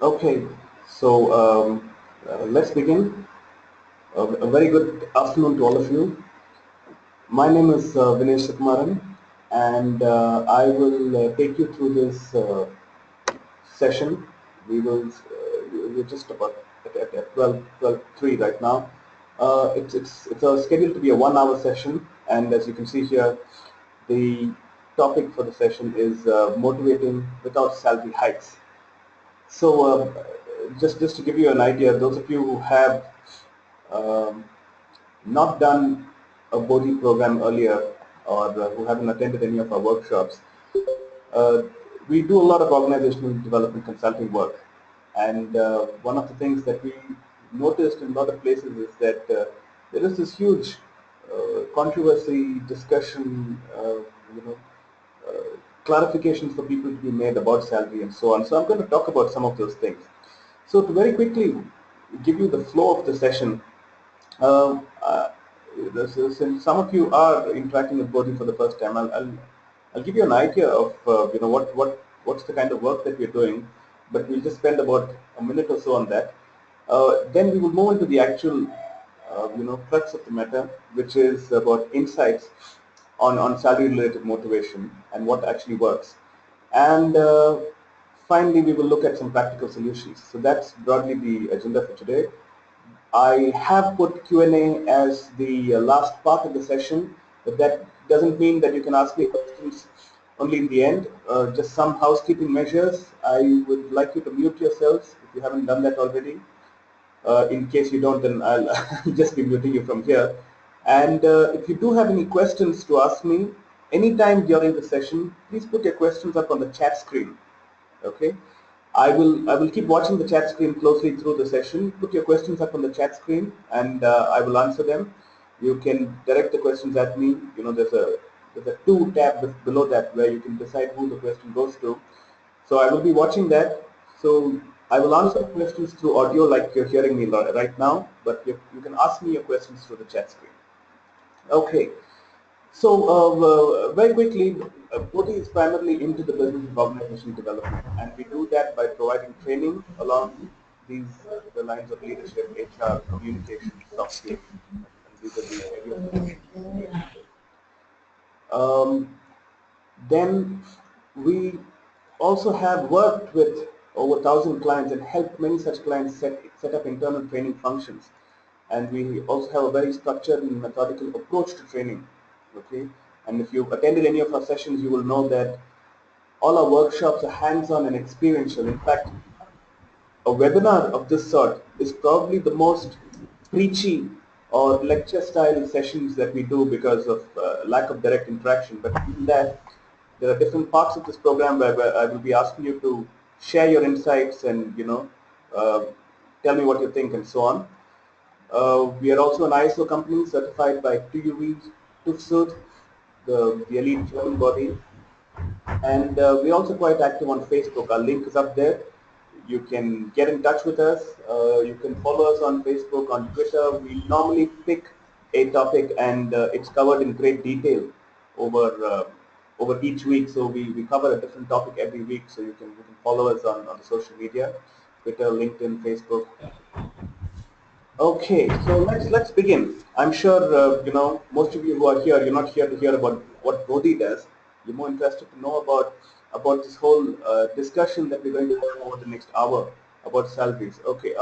Okay, so let's begin. A very good afternoon to all of you. My name is Vinesh Sukumaran, and I will take you through this session. We're just about at 12:3 right now. It's scheduled to be a 1 hour session, and as you can see here, the topic for the session is motivating without salary hikes. So, just to give you an idea, those of you who have um, not done a Bodhi program earlier or who haven't attended any of our workshops, uh, we do a lot of organizational development consulting work. And one of the things that we noticed in a lot of places is that there is this huge controversy, discussion, clarifications for people to be made about salary and so on. So I'm going to talk about some of those things. So to very quickly give you the flow of the session, um, uh, since some of you are interacting with Bodhi for the first time, I'll give you an idea of what's the kind of work that we're doing, but we'll just spend about a minute or so on that. Then we will move into the actual crux of the matter, which is about insights on salary related motivation and what actually works. And finally, we will look at some practical solutions. So that's broadly the agenda for today. I have put Q&A as the last part of the session, but that doesn't mean that you can ask me questions only in the end. Just some housekeeping measures. I would like you to mute yourselves if you haven't done that already. In case you don't, then I'll just be muting you from here. And if you do have any questions to ask me anytime during the session, please put your questions up on the chat screen. Okay, I will keep watching the chat screen closely through the session. Put your questions up on the chat screen, and I will answer them. You can direct the questions at me. There's a two tab below that where you can decide who the question goes to. So I will be watching that. So I will answer questions through audio like you're hearing me right now, but you can ask me your questions through the chat screen. Okay. So, very quickly, Bodhi is primarily into the business of organization development, and we do that by providing training along the lines of leadership, HR, communication, soft skills, and these are the areas that we engage in. Then we also have worked with over 1,000 clients and helped many such clients set up internal training functions. And we also have a very structured and methodical approach to training. Okay, and if you've attended any of our sessions, you will know that all our workshops are hands-on and experiential. In fact, a webinar of this sort is probably the most preachy or lecture style sessions that we do because of lack of direct interaction. But in that, there are different parts of this program where I will be asking you to share your insights and uh, tell me what you think and so on. We are also an ISO company certified by TUV, TÜV, the elite German body, and we're also quite active on Facebook. Our link is up there. You can get in touch with us. You can follow us on Facebook, on Twitter. We normally pick a topic and it's covered in great detail over over each week. So we cover a different topic every week. So you can follow us on the social media, Twitter, LinkedIn, Facebook. Okay, so let's begin. I'm sure most of you who are here, you're not here to hear about what Bodhi does. You're more interested to know about this whole discussion that we're going to have over the next hour about salaries. Okay,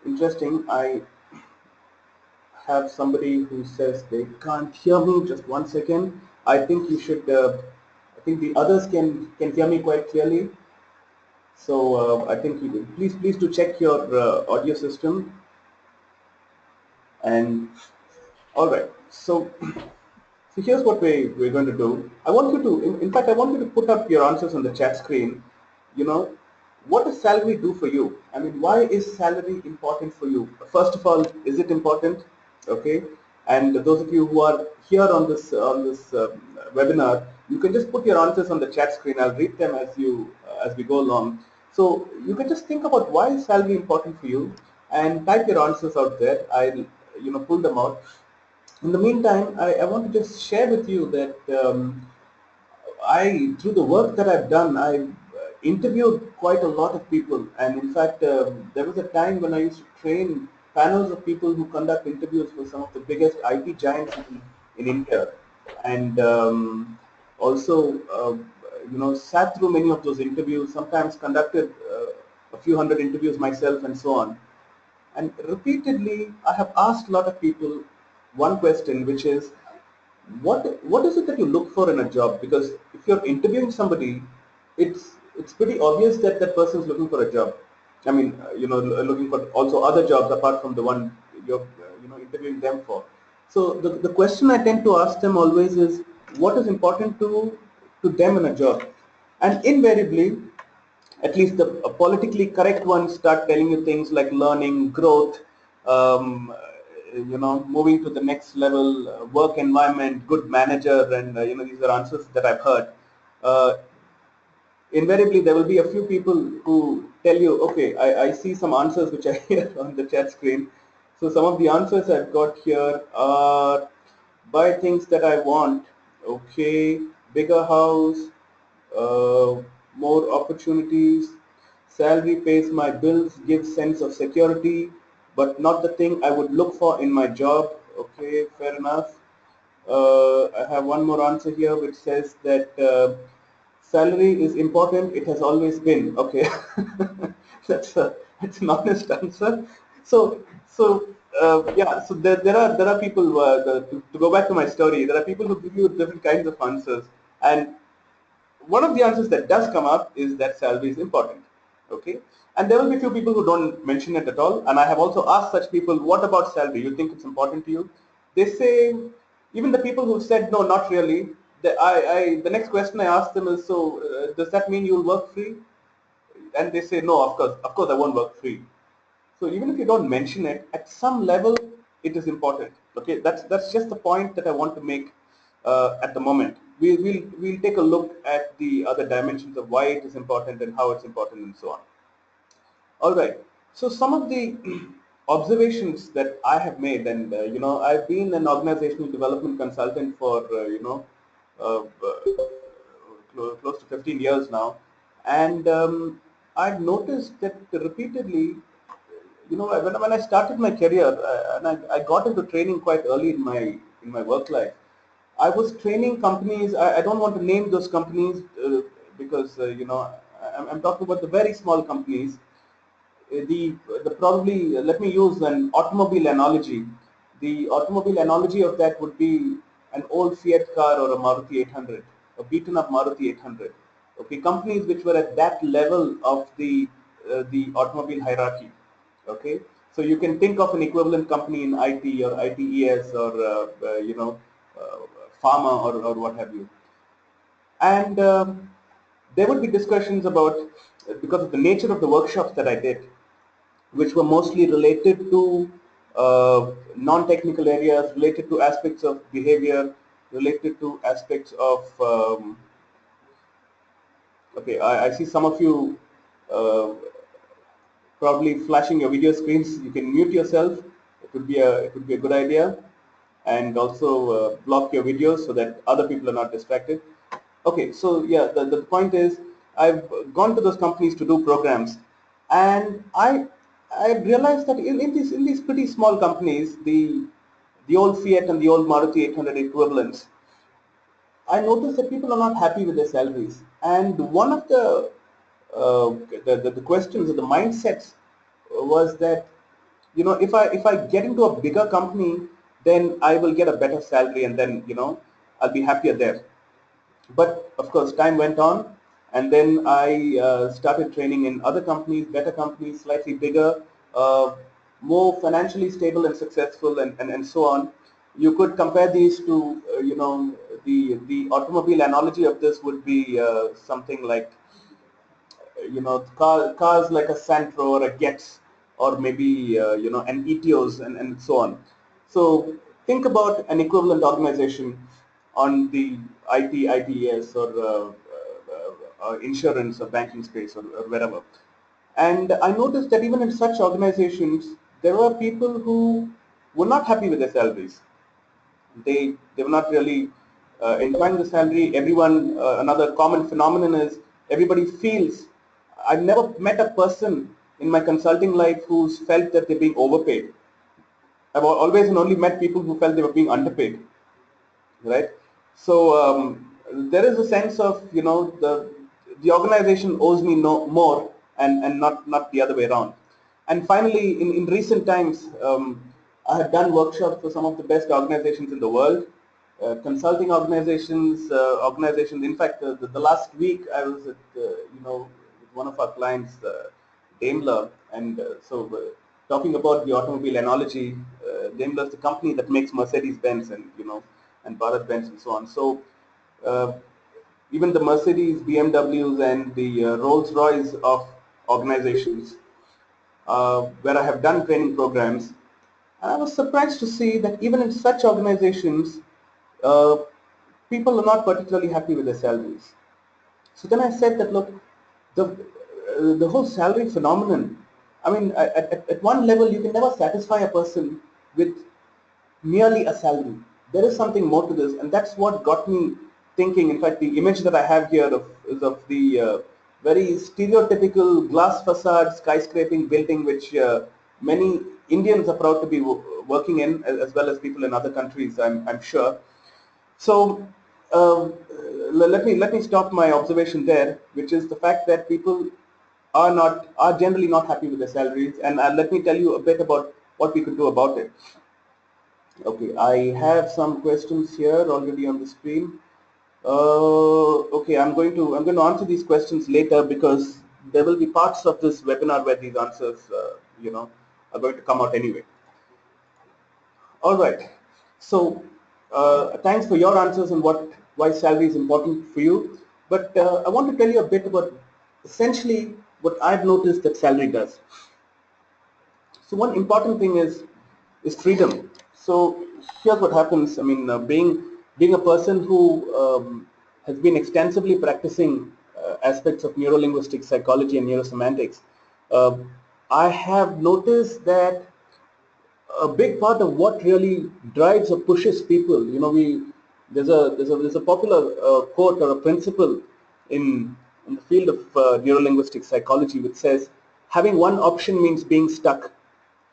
interesting. I have somebody who says they can't hear me. Just one second. I think you should. I think the others can hear me quite clearly. So I think you please do check your audio system. And all right, so here's what we're going to do. I want you to, in fact, I want you to put up your answers on the chat screen. You know, what does salary do for you? I mean, why is salary important for you? First of all, is it important? Okay, and those of you who are here on this webinar, you can just put your answers on the chat screen. I'll read them as we go along. So you can just think about why is salary important for you, and type your answers out there. I'll pull them out. In the meantime, I want to just share with you that through the work that I've done, interviewed quite a lot of people, and in fact, there was a time when I used to train panels of people who conduct interviews for some of the biggest IT giants in India, and also, sat through many of those interviews. Sometimes conducted a few hundred interviews myself, and so on. And repeatedly, I have asked a lot of people one question, which is, what is it that you look for in a job? Because if you're interviewing somebody, it's pretty obvious that that person is looking for a job. I mean, looking for also other jobs apart from the one you're interviewing them for. So the question I tend to ask them always is, what is important to them in a job? And invariably, at least the politically correct ones start telling you things like learning, growth, moving to the next level, work environment, good manager, and these are answers that I've heard. Uh, Invariably, there will be a few people who tell you, okay, I see some answers which I hear on the chat screen. So some of the answers I've got here are buy things that I want, okay, bigger house, uh, more opportunities, salary pays my bills, gives sense of security, but not the thing I would look for in my job, okay, fair enough. I have one more answer here which says that salary is important. It has always been. Okay, that's an honest answer. So so there are people to go back to my story. There are people who give you different kinds of answers, and one of the answers that does come up is that salary is important. Okay, and there will be few people who don't mention it at all, and I have also asked such people, what about salary, you think it's important to you? They say, even the people who said no, not really, the next question I ask them is, so does that mean you'll work free? And they say, no, of course I won't work free. So even if you don't mention it, at some level, it is important. Okay, that's just the point that I want to make at the moment. We'll take a look at the other dimensions of why it is important and how it's important and so on. All right. So some of the observations that I have made, and I've been an organizational development consultant for close to 15 years now, and I've noticed that repeatedly, when I started my career, and I got into training quite early in my work life. I was training companies. I don't want to name those companies because I'm talking about the very small companies. The probably let me use an automobile analogy. The automobile analogy of that would be an old Fiat car or a Maruti 800, a beaten up Maruti 800. Okay, companies which were at that level of the automobile hierarchy. Okay, so you can think of an equivalent company in IT or ITES or uh, pharma or what have you. And there would be discussions about, because of the nature of the workshops that I did, which were mostly related to non-technical areas, related to aspects of behavior, related to aspects of okay, I see some of you probably flashing your video screens. You can mute yourself. It would be a good idea, and also block your videos so that other people are not distracted. Okay, so yeah, the point is, I've gone to those companies to do programs, and I realized that in these pretty small companies, the old Fiat and the old Maruti 800 equivalents, I noticed that people are not happy with their salaries. And one of uh, the questions or the mindsets was that, if I get into a bigger company, then I will get a better salary, and then I'll be happier there. But of course, time went on, and then I started training in other companies, better companies, slightly bigger, uh, more financially stable and successful, and so on. You could compare these to, the automobile analogy of this would be something like, cars like a Santro or a Getz, or maybe an Etios, and so on. So think about an equivalent organization on the IT, ITES, or insurance or banking space, or wherever. And I noticed that even in such organizations, there were people who were not happy with their salaries. They were not really enjoying the salary. Everyone, another common phenomenon is, everybody feels I've never met a person in my consulting life who's felt that they're being overpaid. I've always and only met people who felt they were being underpaid, right? So there is a sense of, the organization owes me no more, and not the other way around. And finally, in recent times, I have done workshops for some of the best organizations in the world, consulting organizations. In fact, the last week I was at, with one of our clients, Daimler, and talking about the automobile analogy, Daimler is the company that makes Mercedes-Benz and Bharat-Benz and so on. So even the Mercedes, BMWs, and the Rolls-Royce of organizations, where I have done training programs, and I was surprised to see that even in such organizations, uh, people are not particularly happy with their salaries. So then I said that, look, the whole salary phenomenon. I mean, at one level, you can never satisfy a person with merely a salary. There is something more to this, and that's what got me thinking. In fact, the image that I have here is of the very stereotypical glass facade skyscraping building, which many Indians are proud to be working in, as well as people in other countries, I'm sure. So let me stop my observation there, which is the fact that people are generally not happy with their salaries, and let me tell you a bit about what we could do about it. Okay, I have some questions here already on the screen. Okay, I'm going to answer these questions later, because there will be parts of this webinar where these answers, are going to come out anyway. All right. So, thanks for your answers and why salary is important for you. But I want to tell you a bit about essentially what I've noticed that salary does. So one important thing is freedom. So here's what happens. I mean, being a person who has been extensively practicing aspects of neuro-linguistic psychology and neurosemantics, uh, I have noticed that a big part of what really drives or pushes people, there's a popular quote or a principle in the field of neuro-linguistic psychology, which says having one option means being stuck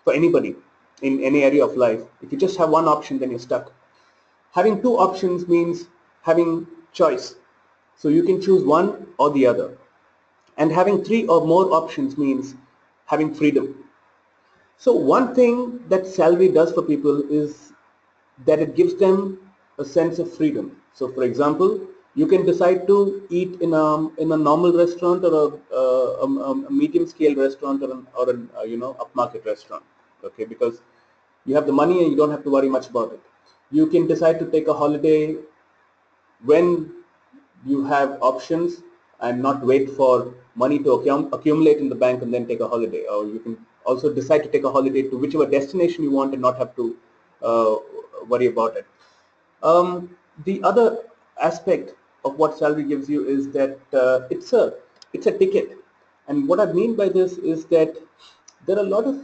for anybody in any area of life. If you just have one option, then you're stuck. Having two options means having choice, so you can choose one or the other. And having three or more options means having freedom. So one thing that salary does for people is that it gives them a sense of freedom. So for example, you can decide to eat in a normal restaurant, or a medium scale restaurant, or an upmarket restaurant. Okay, because you have the money and you don't have to worry much about it. You can decide to take a holiday when you have options, and not wait for money to accumulate in the bank and then take a holiday. Or you can also decide to take a holiday to whichever destination you want and not have to uh, worry about it. The other aspect of what salary gives you is that it's a ticket. And what I mean by this is that there are a lot of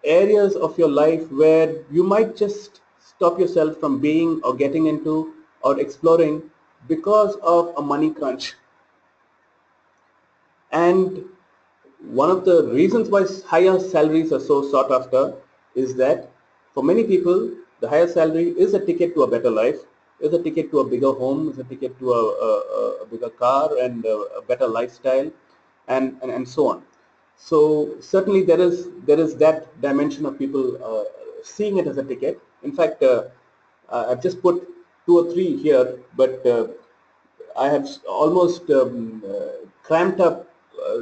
areas of your life where you might just stop yourself from being or getting into or exploring because of a money crunch. And one of the reasons why higher salaries are so sought after is that for many people, the higher salary is a ticket to a better life, is a ticket to a bigger home, is a ticket to a bigger car and a better lifestyle, and so on. So certainly there is that dimension of people seeing it as a ticket. In fact, I've just put two or three here, but I have almost cramped up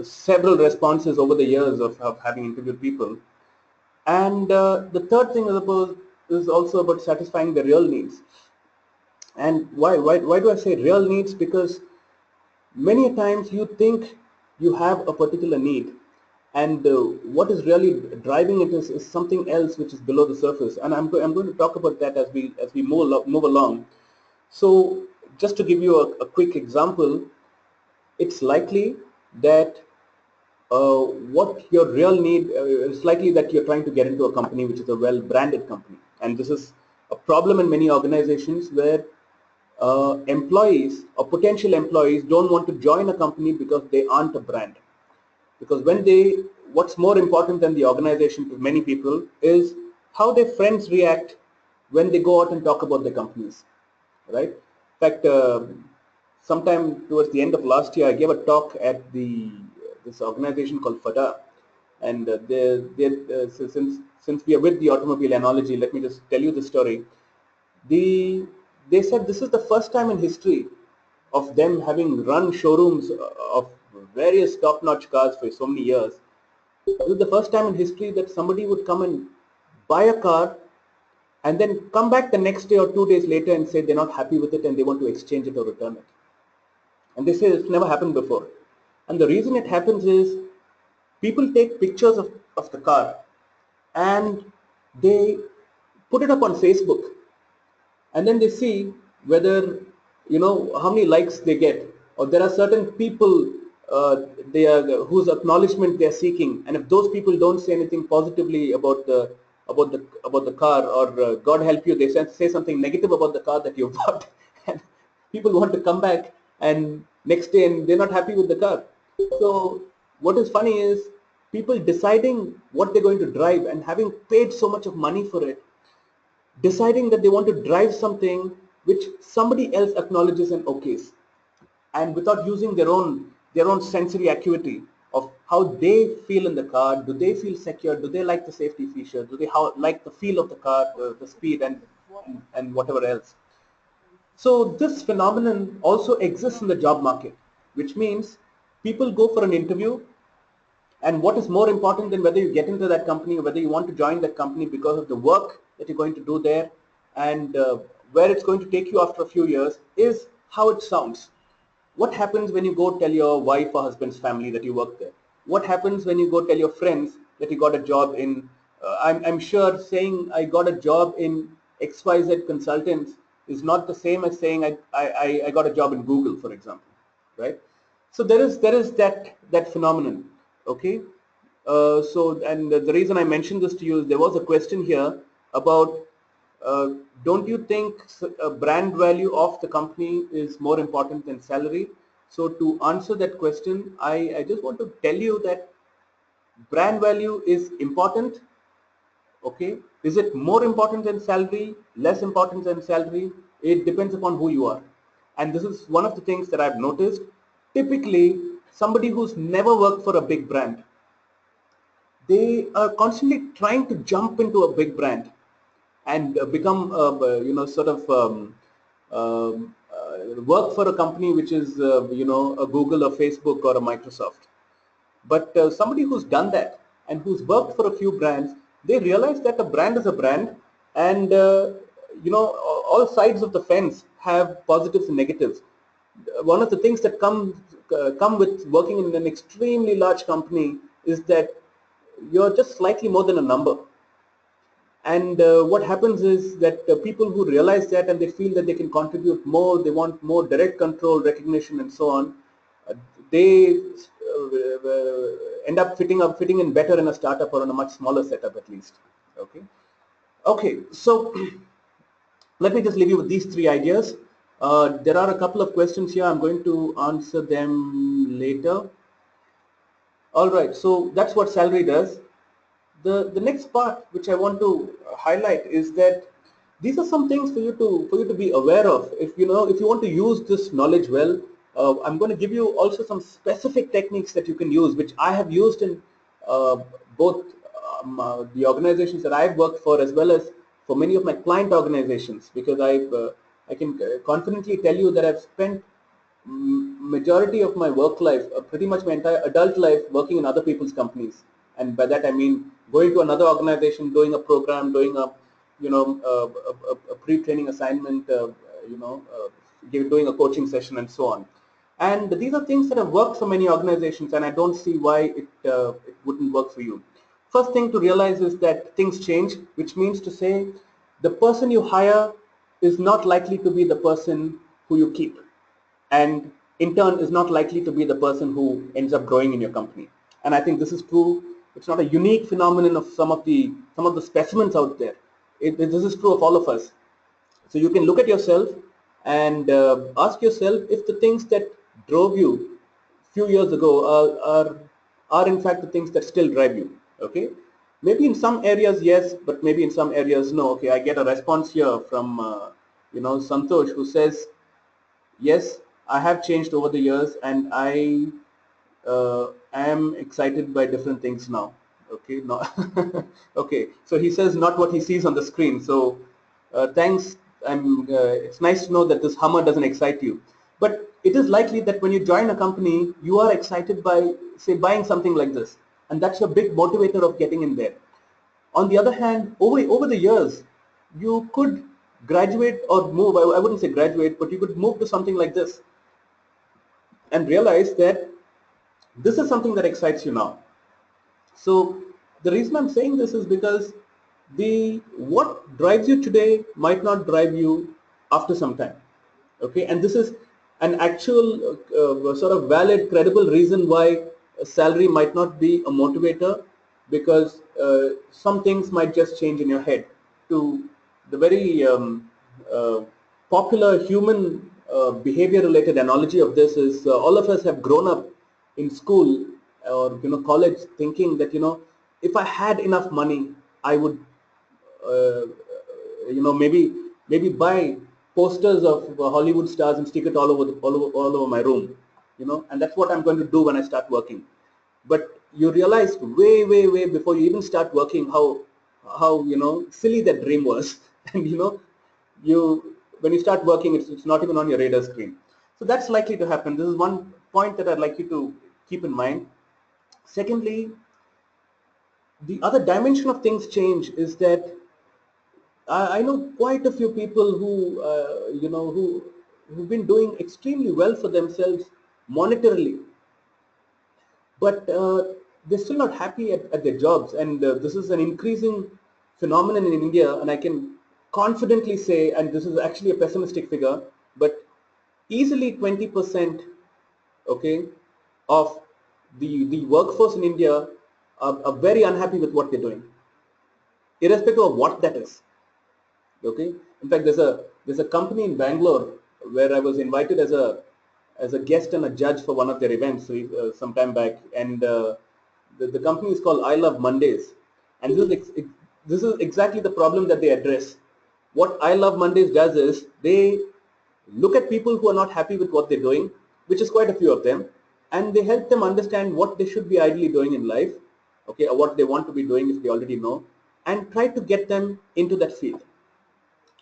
several responses over the years of having interviewed people. And the third thing is also about satisfying the real needs. And why do I say real needs? Because many times you think you have a particular need, and what is really driving it is something else which is below the surface. And I'm going to talk about that as we move along. So just to give you a quick example, it's likely that what your real need is likely that you're trying to get into a company which is a well-branded company. And this is a problem in many organizations where employees or potential employees don't want to join a company because they aren't a brand. because what's more important than the organization to many people is how their friends react when they go out and talk about their companies, right? In fact, sometime towards the end of last year, I gave a talk at this organization called FADA, and since we are with the automobile analogy, let me just tell you the story. The They said this is the first time in history of them having run showrooms of various top-notch cars for so many years. This is the first time in history that somebody would come and buy a car and then come back the next day or 2 days later and say they're not happy with it and they want to exchange it or return it. And they say it's never happened before. And the reason it happens is people take pictures of the car and they put it up on Facebook, and then they see whether, how many likes they get, or there are certain people they are whose acknowledgement they are seeking, and if those people don't say anything positively about the car, or God help you, they say something negative about the car that you bought, and people want to come back and next day and they're not happy with the car. So what is funny is people deciding what they're going to drive and having paid so much of money for it, deciding that they want to drive something which somebody else acknowledges and okays, and without using their own sensory acuity of how they feel in the car. Do they feel secure? Do they like the safety feature? Do they like the feel of the car, the speed, and whatever else? So this phenomenon also exists in the job market, which means people go for an interview, and what is more important than whether you get into that company or whether you want to join that company because of the work that you're going to do there, and where it's going to take you after a few years, is how it sounds. What happens when you go tell your wife or husband's family that you work there? What happens when you go tell your friends that you got a job in, I'm sure saying I got a job in XYZ Consultants is not the same as saying I got a job in Google, for example, right? So there is that phenomenon, okay? And the reason I mentioned this to you is there was a question here about, uh, don't you think brand value of the company is more important than salary? So to answer that question, I just want to tell you that brand value is important. Okay, is it more important than salary, less important than salary? It depends upon who you are, and this is one of the things that I've noticed. Typically, somebody who's never worked for a big brand, they are constantly trying to jump into a big brand and become, sort of work for a company which is, a Google or Facebook or a Microsoft. But somebody who's done that and who's worked for a few brands, they realize that a brand is a brand, and all sides of the fence have positives and negatives. One of the things that come with working in an extremely large company is that you're just slightly more than a number. And what happens is that people who realize that and they feel that they can contribute more, they want more direct control, recognition, and so on, uh, they end up fitting in better in a startup or in a much smaller setup at least. Okay. Okay. So let me just leave you with these three ideas. There are a couple of questions here. I'm going to answer them later. All right. So that's what salary does. The next part which I want to highlight is that these are some things for you to be aware of. If you want to use this knowledge well, I'm going to give you also some specific techniques that you can use, which I have used in uh, both the organizations that I've worked for, as well as for many of my client organizations, because I can confidently tell you that I've spent majority of my work life, pretty much my entire adult life, working in other people's companies. And by that I mean going to another organization, doing a program, doing a pre-training assignment, doing a coaching session, and so on. And these are things that have worked for many organizations, and I don't see why it wouldn't work for you. First thing to realize is that things change, which means to say the person you hire is not likely to be the person who you keep, and in turn is not likely to be the person who ends up growing in your company. And I think this is true. It's not a unique phenomenon of some of the specimens out there. This is true of all of us. So you can look at yourself and ask yourself if the things that drove you few years ago are in fact the things that still drive you. Okay, maybe in some areas yes, but maybe in some areas no. Okay, I get a response here from Santosh, who says, yes, I have changed over the years, and I am excited by different things now. Okay, no, okay. So he says not what he sees on the screen. So thanks. It's nice to know that this Hummer doesn't excite you, but it is likely that when you join a company, you are excited by, say, buying something like this, and that's a big motivator of getting in there. On the other hand, over the years, you could graduate or move. I wouldn't say graduate, but you could move to something like this and realize that this is something that excites you now. So the reason I'm saying this is because the what drives you today might not drive you after some time. Okay, and this is an actual sort of valid, credible reason why a salary might not be a motivator, because some things might just change in your head. To the very popular human behavior related analogy of this is, all of us have grown up in school or college thinking that if I had enough money, I would uh, maybe buy posters of Hollywood stars and stick it all over my room, and that's what I'm going to do when I start working. But you realize way before you even start working how silly that dream was, and you when you start working, it's not even on your radar screen. So that's likely to happen. This is one point that I'd like you to keep in mind. Secondly, the other dimension of things change is that I know quite a few people who, who've been doing extremely well for themselves monetarily, but they're still not happy at their jobs. And this is an increasing phenomenon in India. And I can confidently say, and this is actually a pessimistic figure, but easily 20%, okay, of the workforce in India are very unhappy with what they're doing, irrespective of what that is. Okay, in fact, there's a company in Bangalore where I was invited as a guest and a judge for one of their events some time back, and the company is called I Love Mondays, and this is exactly the problem that they address. What I Love Mondays does is they look at people who are not happy with what they're doing, which is quite a few of them, and they help them understand what they should be ideally doing in life, okay, or what they want to be doing if they already know, and try to get them into that field,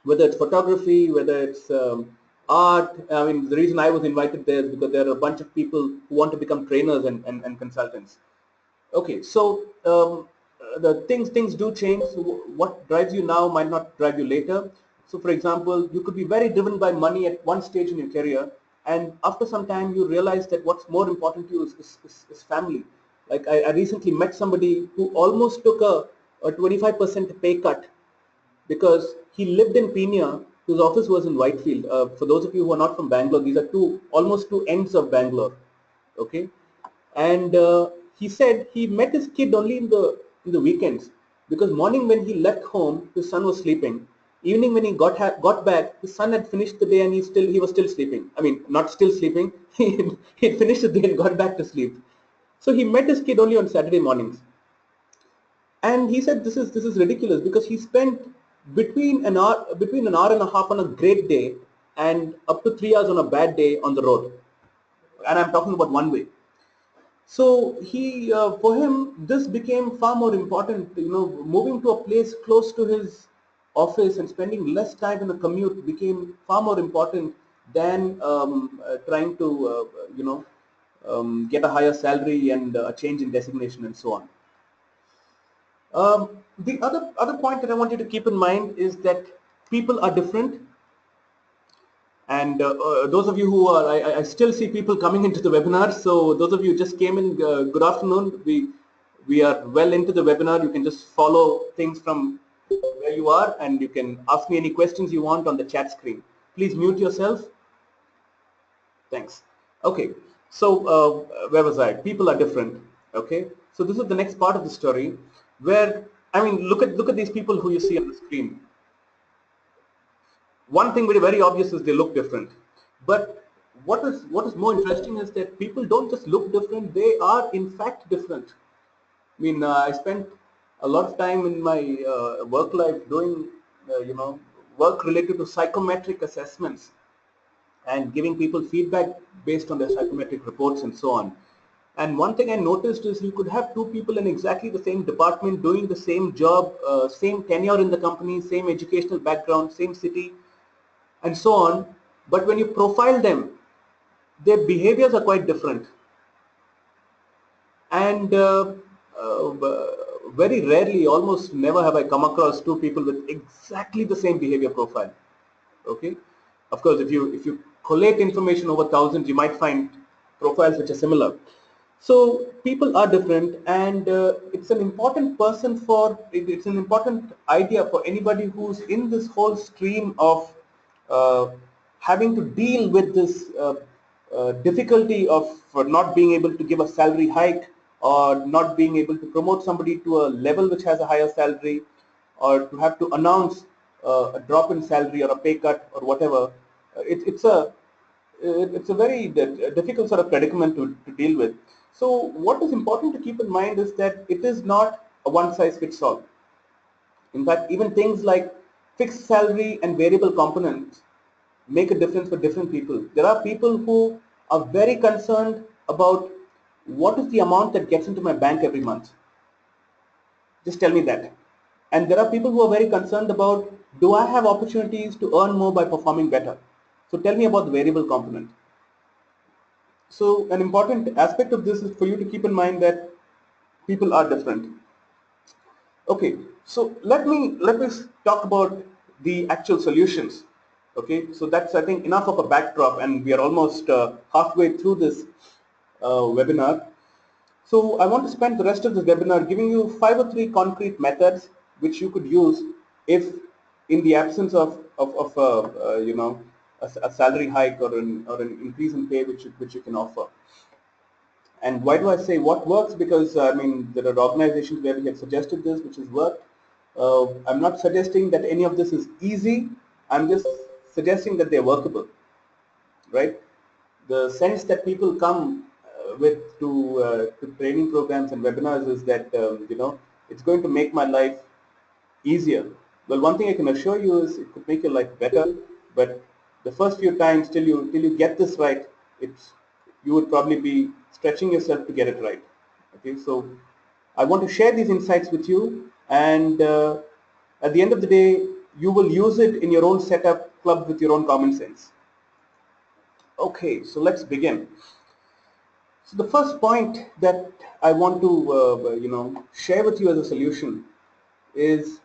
whether it's photography, whether it's art. I mean, the reason I was invited there is because there are a bunch of people who want to become trainers and consultants. Okay, so the things do change. So what drives you now might not drive you later. So for example, you could be very driven by money at one stage in your career, and after some time you realize that what's more important to you is family. Like I recently met somebody who almost took a 25% pay cut because he lived in Pina, whose office was in Whitefield. For those of you who are not from Bangalore, these are almost two ends of Bangalore. Okay, and he said he met his kid only in the weekends, because morning when he left home, his son was sleeping. Evening when he got back, his son had finished the day and he was still sleeping. I mean, not still sleeping. He had finished the day and got back to sleep. So he met his kid only on Saturday mornings. And he said this is ridiculous, because he spent between an hour and a half on a great day and up to 3 hours on a bad day on the road, and I'm talking about one way. So for him, this became far more important. Moving to a place close to his office and spending less time in a commute became far more important than trying to get a higher salary and a change in designation and so on. The other point that I want you to keep in mind is that people are different, and those of you who are, I still see people coming into the webinar. So those of you who just came in, good afternoon. We are well into the webinar. You can just follow things from where you are, and you can ask me any questions you want on the chat screen. Please mute yourself. Thanks. Okay. So where was I? People are different. Okay. So this is the next part of the story, where I mean, look at these people who you see on the screen. One thing very obvious is they look different, but what is more interesting is that people don't just look different; they are in fact different. I mean, I spent a lot of time in my work life doing, work related to psychometric assessments and giving people feedback based on their psychometric reports and so on. And one thing I noticed is you could have two people in exactly the same department doing the same job, same tenure in the company, same educational background, same city, and so on. But when you profile them, their behaviors are quite different. And very rarely, almost never have I come across two people with exactly the same behavior profile. Okay, of course, if you collate information over thousands, you might find profiles which are similar. So people are different, and it's an important person for it's an important idea for anybody who's in this whole stream of uh, having to deal with this difficulty of not being able to give a salary hike, or not being able to promote somebody to a level which has a higher salary, or to have to announce a drop in salary or a pay cut or whatever. It's a very difficult sort of predicament to deal with. So what is important to keep in mind is that it is not a one size fits all. In fact, even things like fixed salary and variable components make a difference for different people. There are people who are very concerned about what is the amount that gets into my bank every month. Just tell me that. And there are people who are very concerned about, do I have opportunities to earn more by performing better? So tell me about the variable component. So an important aspect of this is for you to keep in mind that people are different. Okay, so let me talk about the actual solutions. Okay, so that's, I think, enough of a backdrop, and we are almost halfway through this webinar. So I want to spend the rest of this webinar giving you 5 or 3 concrete methods which you could use if, in the absence of a salary hike or an increase in pay which you can offer. And why do I say what works? Because I mean, there are organizations where we have suggested this, which has worked. I'm not suggesting that any of this is easy. I'm just suggesting that they're workable, right? The sense that people come with to training programs and webinars is that it's going to make my life easier. Well, one thing I can assure you is it could make your life better, but the first few times till you get this right, it's you would probably be stretching yourself to get it right. Okay, so I want to share these insights with you, and at the end of the day, you will use it in your own setup, clubbed with your own common sense. Okay, so let's begin. So the first point that I want to share with you as a solution is,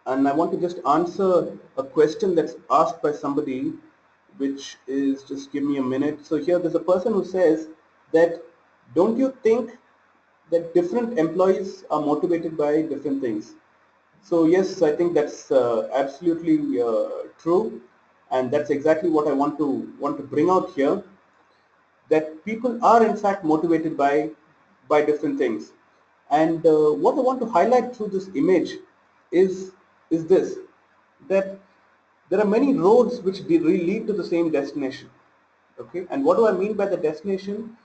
and I want to just answer a question that's asked by somebody, which is, just give me a minute. So here there's a person who says that, don't you think that different employees are motivated by different things? So yes, I think that's absolutely true, and that's exactly what I want to bring out here, that people are in fact motivated by different things. And what I want to highlight through this image is this, that there are many roads which really lead to the same destination. Okay, and what do I mean by the destination?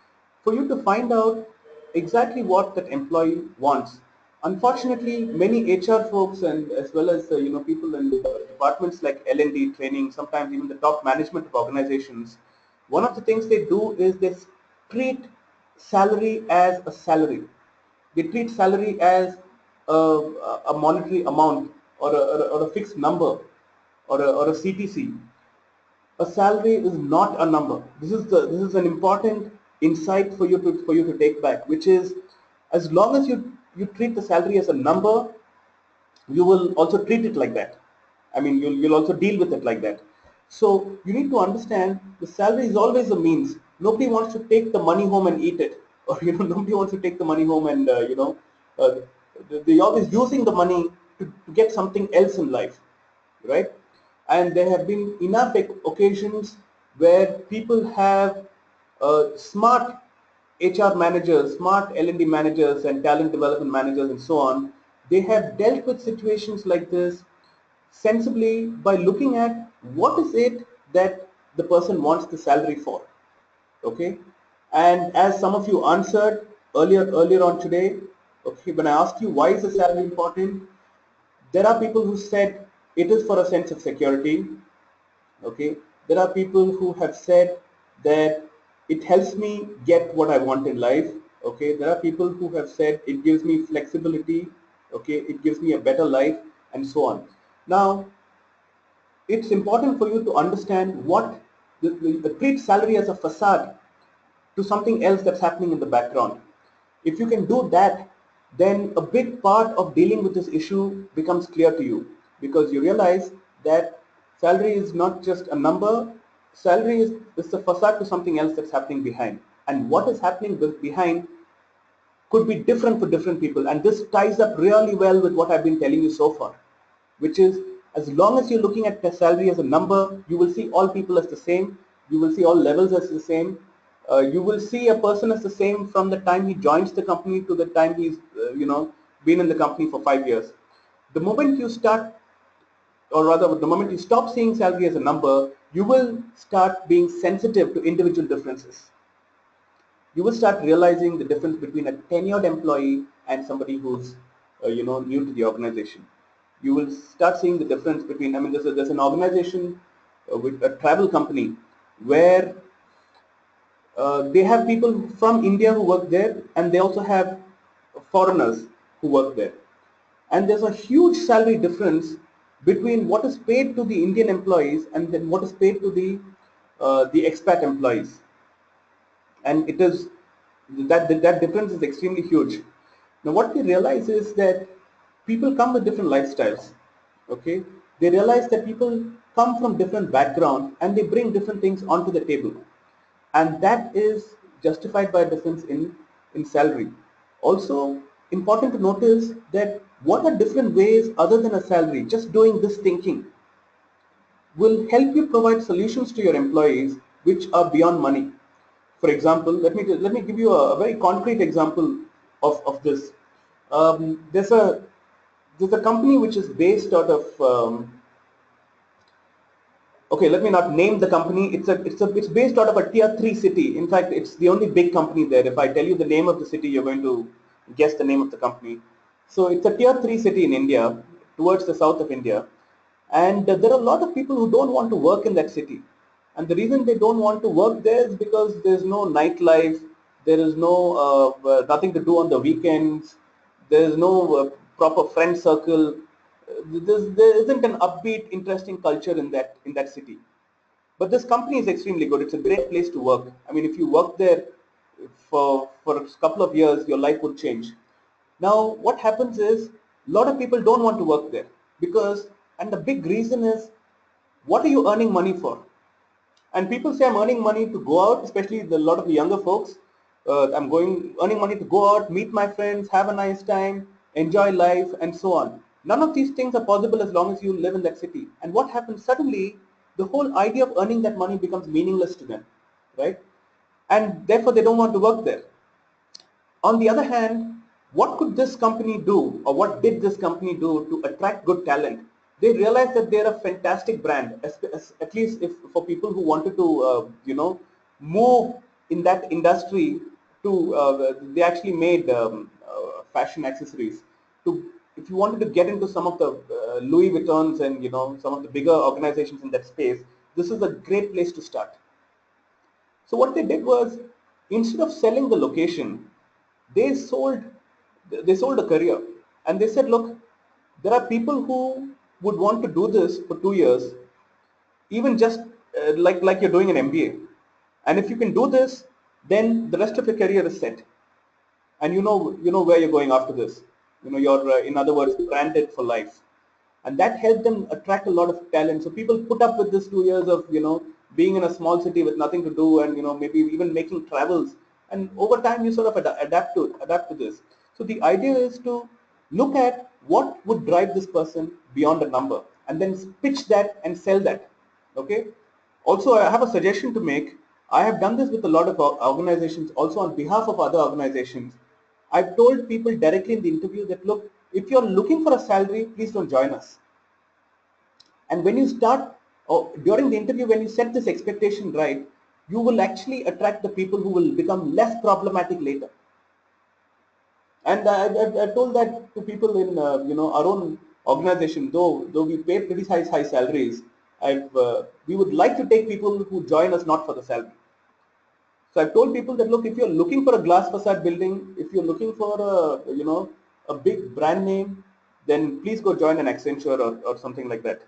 For you to find out exactly what that employee wants. Unfortunately, many HR folks, and as well as people in departments like L&D training, sometimes even the top management of organizations, one of the things they do is they treat salary as a salary. They treat salary as a monetary amount, or a fixed number, or a CTC. A salary is not a number. This is an important insight for you to take back, which is, as long as you treat the salary as a number, you will also treat it like that. I mean, you'll also deal with it like that. So you need to understand the salary is always a means. Nobody wants to take the money home and eat it, or nobody wants to take the money home and uh, they're always using the money to get something else in life, right? And there have been enough occasions where people have smart HR managers, smart L&D managers and talent development managers and so on. They have dealt with situations like this sensibly by looking at what is it that the person wants the salary for. Okay, and as some of you answered earlier on today, okay, when I asked you why is the salary important, there are people who said it is for a sense of security. Okay, there are people who have said that it helps me get what I want in life. Okay, there are people who have said it gives me flexibility. Okay, it gives me a better life, and so on. Now, it's important for you to understand what treat salary as a facade to something else that's happening in the background. If you can do that, then a big part of dealing with this issue becomes clear to you, because you realize that salary is not just a number. Salary is a facade to something else that's happening behind, and what is happening behind could be different for different people. And this ties up really well with what I've been telling you so far, which is, as long as you're looking at the salary as a number, you will see all people as the same. You will see all levels as the same. You will see a person as the same from the time he joins the company to the time he's been in the company for 5 years. The moment you start, or rather the moment you stop seeing salary as a number, you will start being sensitive to individual differences. You will start realizing the difference between a tenured employee and somebody who's new to the organization. You will start seeing the difference between, I mean, there's an organization with a travel company where they have people from India who work there, and they also have foreigners who work there. And there's a huge salary difference between what is paid to the Indian employees and then what is paid to the expat employees. And it is that difference is extremely huge. Now, what we realize is that people come with different lifestyles. Okay, they realize that people come from different backgrounds and they bring different things onto the table, and that is justified by a difference in salary. Also, important to notice that what are different ways other than a salary, just doing this thinking will help you provide solutions to your employees which are beyond money. For example, let me give you a very concrete example of this. There's a company which is based out of okay, let me not name the company. It's based out of a tier 3 city. In fact, it's the only big company there. If I tell you the name of the city, you're going to guess the name of the company. So it's a tier 3 city in India, towards the south of India. And there are a lot of people who don't want to work in that city. And the reason they don't want to work there is because there's no nightlife, there is no nothing to do on the weekends, there is no proper friend circle. There isn't an upbeat, interesting culture in that city. But this company is extremely good. It's a great place to work. I mean, if you work there for a couple of years, your life would change. Now, what happens is a lot of people don't want to work there because, and the big reason is, what are you earning money for? And people say I'm earning money to go out, especially a lot of the younger folks. I'm earning money to go out, meet my friends, have a nice time, enjoy life, and so on. None of these things are possible as long as you live in that city. And what happens suddenly, the whole idea of earning that money becomes meaningless to them, right? And therefore they don't want to work there. On the other hand, what could this company do, or what did this company do to attract good talent? They realized that they're a fantastic brand, at least if for people who wanted to, move in that industry. They actually made fashion accessories. To If you wanted to get into some of the Louis Vuittons and some of the bigger organizations in that space, this is a great place to start. So what they did was, instead of selling the location, they sold they sold a career, and they said, look, there are people who would want to do this for 2 years, even just like you're doing an MBA, and if you can do this, then the rest of your career is set, and you know where you're going after this. You're in other words branded for life, and that helped them attract a lot of talent. So people put up with this 2 years of being in a small city with nothing to do, and maybe even making travels, and over time you sort of adapt to this. So the idea is to look at what would drive this person beyond a number, and then pitch that and sell that. Okay. Also, I have a suggestion to make. I have done this with a lot of organizations, also on behalf of other organizations. I've told people directly in the interview that, look, if you're looking for a salary, please don't join us. And when you start or during the interview, when you set this expectation right, you will actually attract the people who will become less problematic later. And I've told that to people in our own organization. Though we pay pretty high salaries, we would like to take people who join us not for the salary. So I've told people that, look, if you're looking for a glass facade building, if you're looking for a big brand name, then please go join an Accenture or something like that.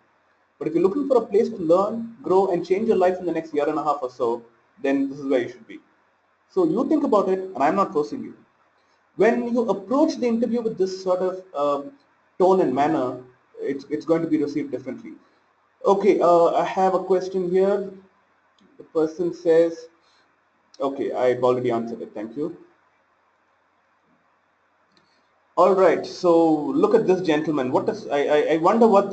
But if you're looking for a place to learn, grow, and change your life in the next year and a half or so, then this is where you should be. So you think about it, and I'm not forcing you. When you approach the interview with this sort of tone and manner, it's going to be received differently. Okay, I have a question here. The person says, okay, I've already answered it. Thank you. All right, so look at this gentleman. I wonder what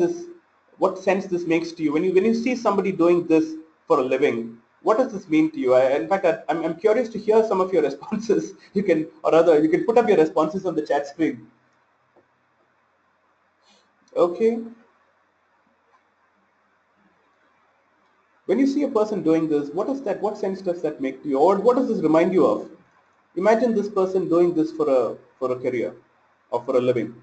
sense this makes to you when you see somebody doing this for a living. What does this mean to you? In fact, I'm curious to hear some of your responses. You can, or rather, you can put up your responses on the chat screen. Okay. When you see a person doing this, what sense does that make to you, or what does this remind you of? Imagine this person doing this for a career or for a living.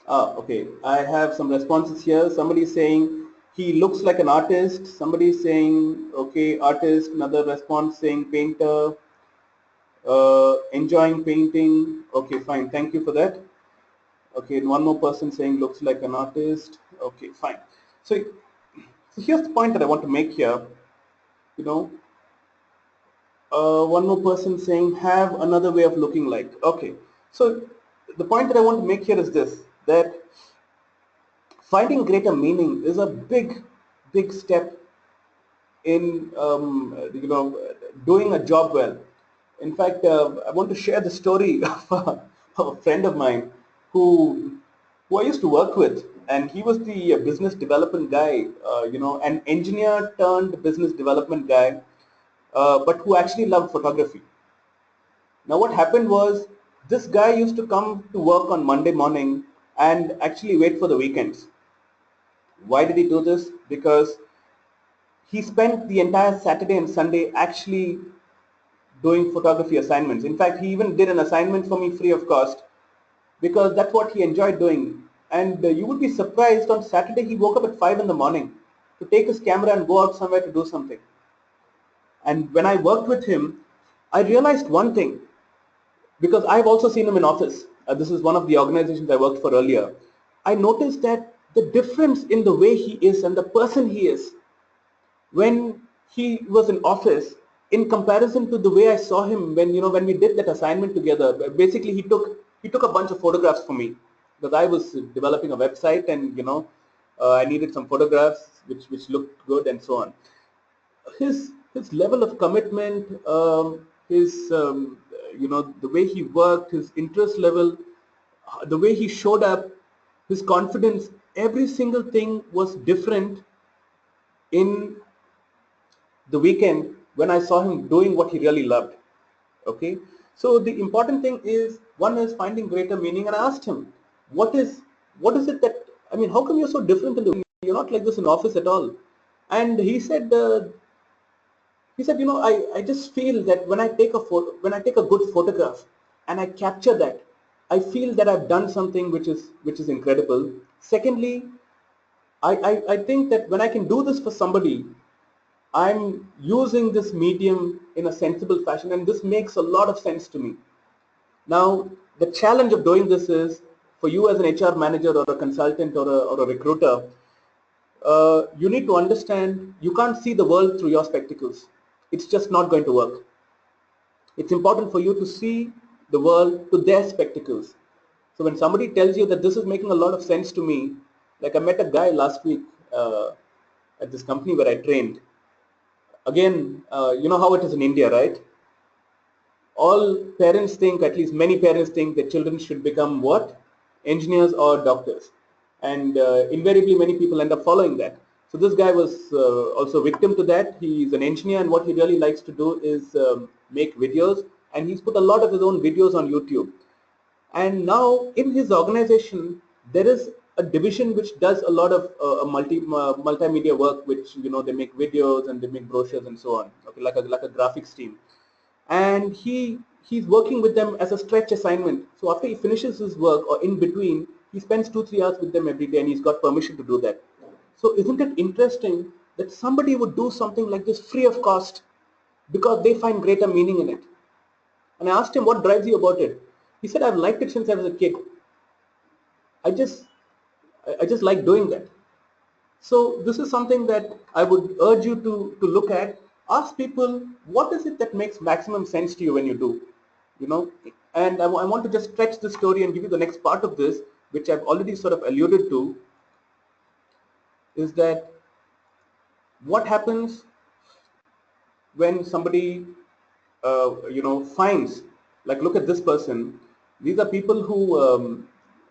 Okay. I have some responses here. Somebody is saying he looks like an artist. Somebody is saying, okay, artist. Another response saying painter, enjoying painting. Okay, fine. Thank you for that. Okay, and one more person saying looks like an artist. Okay, fine. So here's the point that I want to make here. You know, one more person saying have another way of looking like. Okay, so the point that I want to make here is this, that finding greater meaning is a big step in doing a job well. In fact, I want to share the story of a friend of mine who I used to work with, and he was the business development guy, an engineer turned business development guy, but who actually loved photography. Now what happened was, this guy used to come to work on Monday morning and actually wait for the weekends. Why did he do this? Because he spent the entire Saturday and Sunday actually doing photography assignments. In fact, he even did an assignment for me free of cost because that's what he enjoyed doing. And you would be surprised, on Saturday he woke up at 5 in the morning to take his camera and go out somewhere to do something. And when I worked with him, I realized one thing, because I've also seen him in office. This is one of the organizations I worked for earlier. I noticed that the difference in the way he is and the person he is when he was in office in comparison to the way I saw him when we did that assignment together. Basically, he took a bunch of photographs for me because I was developing a website, and I needed some photographs which looked good and so on. His level of commitment, his the way he worked, his interest level, the way he showed up, his confidence, every single thing was different in the weekend when I saw him doing what he really loved. Okay, so the important thing is, one is finding greater meaning, and I asked him, what is it that, I mean, how come you're so different in the, you're not like this in office at all? And he said, I just feel that when I take a photo, when I take a good photograph and I capture that, I feel that I've done something which is incredible. Secondly, I think that when I can do this for somebody, I'm using this medium in a sensible fashion, and this makes a lot of sense to me. Now, the challenge of doing this is, for you as an HR manager or a consultant or a recruiter, you need to understand you can't see the world through your spectacles. It's just not going to work. It's important for you to see the world to their spectacles. So when somebody tells you that this is making a lot of sense to me, like I met a guy last week at this company where I trained. Again, you know how it is in India, right? All parents think, at least many parents think, that children should become what? Engineers or doctors. And invariably many people end up following that. So this guy was also victim to that. He's an engineer, and what he really likes to do is make videos, and he's put a lot of his own videos on YouTube. And now in his organization, there is a division which does a lot of multimedia work, which they make videos and they make brochures and so on. Okay, like a graphics team, and he's working with them as a stretch assignment. So after he finishes his work or in between, he spends 2-3 hours with them every day, and he's got permission to do that. So isn't it interesting that somebody would do something like this free of cost because they find greater meaning in it? And I asked him, what drives you about it? He said, I've liked it since I was a kid. I just I just like doing that. So this is something that I would urge you to look at. Ask people, what is it that makes maximum sense to you when you do? You know, and I want to just stretch the story and give you the next part of this, which I've already sort of alluded to, is that what happens when somebody finds, like, look at this person. These are people who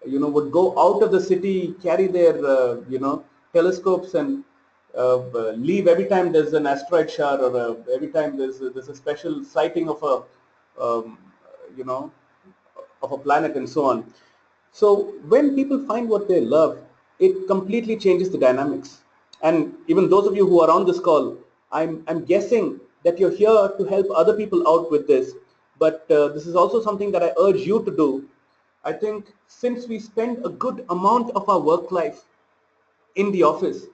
would go out of the city, carry their telescopes, and leave every time there's an asteroid shower, or every time there's a special sighting of a um, you know of a planet and so on. So when people find what they love, it completely changes the dynamics. And even those of you who are on this call, I'm guessing that you're here to help other people out with this. But this is also something that I urge you to do. I think since we spend a good amount of our work life in the office,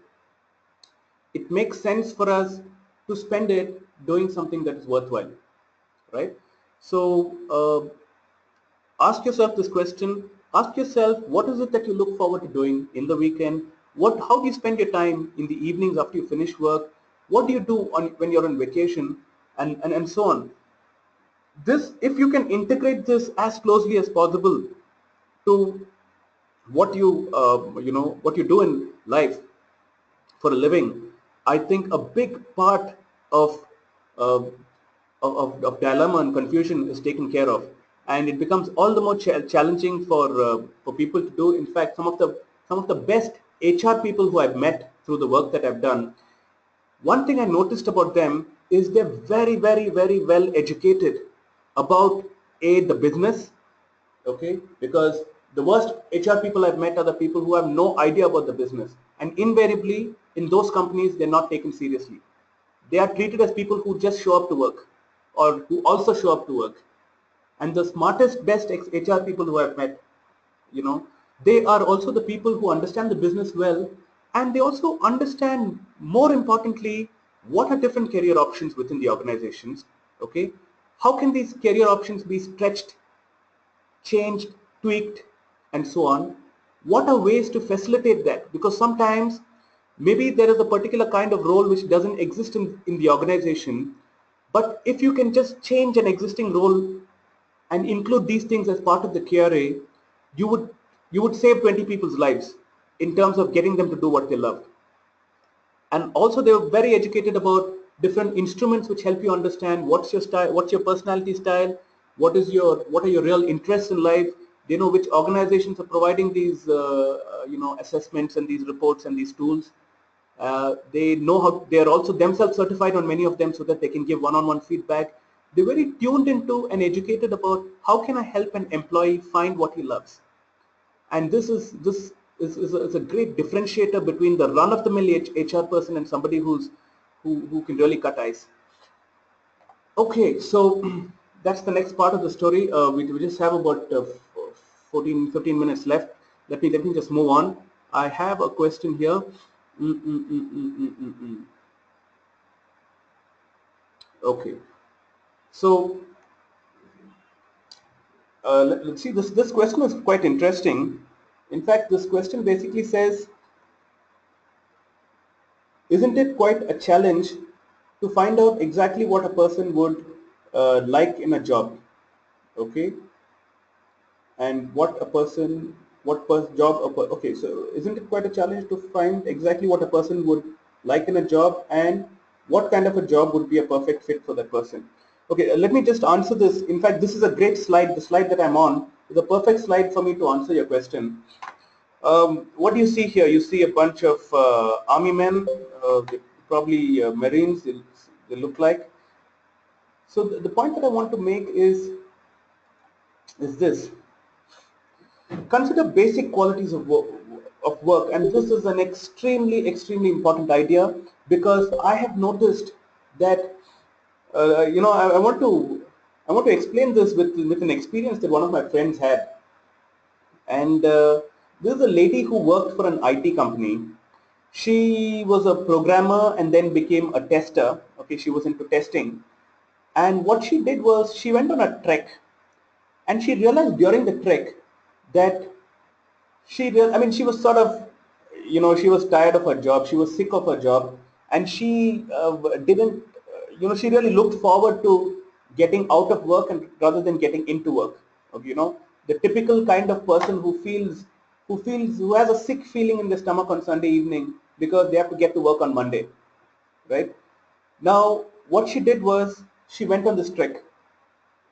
it makes sense for us to spend it doing something that is worthwhile, right? So ask yourself this question. Ask yourself, what is it that you look forward to doing in the weekend? How do you spend your time in the evenings after you finish work? What do you do when you're on vacation, and so on? This, if you can integrate this as closely as possible to what what you do in life for a living, I think a big part of uh, of dilemma and confusion is taken care of, and it becomes all the more challenging for people to do. In fact, some of the best HR people who I've met through the work that I've done, one thing I noticed about them is they're very, very, very well educated about the business. Okay, because the worst HR people I've met are the people who have no idea about the business, and invariably in those companies they're not taken seriously. They are treated as people who just show up to work, or who also show up to work. And the smartest, best HR people who I've met, you know they are also the people who understand the business well, and they also understand, more importantly, what are different career options within the organizations. Okay, how can these career options be stretched, changed, tweaked, and so on? What are ways to facilitate that? Because sometimes maybe there is a particular kind of role which doesn't exist in the organization, but if you can just change an existing role and include these things as part of the KRA, you would save 20 people's lives in terms of getting them to do what they love. And also they were very educated about different instruments which help you understand what's your style, what's your personality style, what are your real interests in life. They know which organizations are providing these assessments and these reports and these tools. They know how, they are also themselves certified on many of them, so that they can give one-on-one feedback. They're very tuned into and educated about how can I help an employee find what he loves. And this is a great differentiator between the run-of-the-mill HR person and somebody who can really cut ice. Okay, so that's the next part of the story. We just have about 15 minutes left. Let me just move on. I have a question here. Mm, mm, mm, mm, mm, mm, mm. Okay, so let's see. This question is quite interesting. In fact, this question basically says, isn't it quite a challenge to find out exactly what a person would like in a job? Okay, and what a person, okay, so isn't it quite a challenge to find exactly what a person would like in a job, and what kind of a job would be a perfect fit for that person? Okay, let me just answer this. In fact, this is a great slide. The slide that I'm on is a perfect slide for me to answer your question. What do you see here? You see a bunch of army men, probably Marines, they look like. So the point that I want to make is this. Consider basic qualities of of work, and this is an extremely important idea, because I have noticed that I want to explain this with an experience that one of my friends had. And this is a lady who worked for an IT company. She was a programmer and then became a tester. Okay, she was into testing. And what she did was she went on a trek, and she realized during the trek that I mean, she was sort of, she was tired of her job. She was sick of her job, and she didn't, she really looked forward to getting out of work and rather than getting into work. Okay, the typical kind of person who has a sick feeling in their stomach on Sunday evening because they have to get to work on Monday, right? Now, what she did was she went on this trek,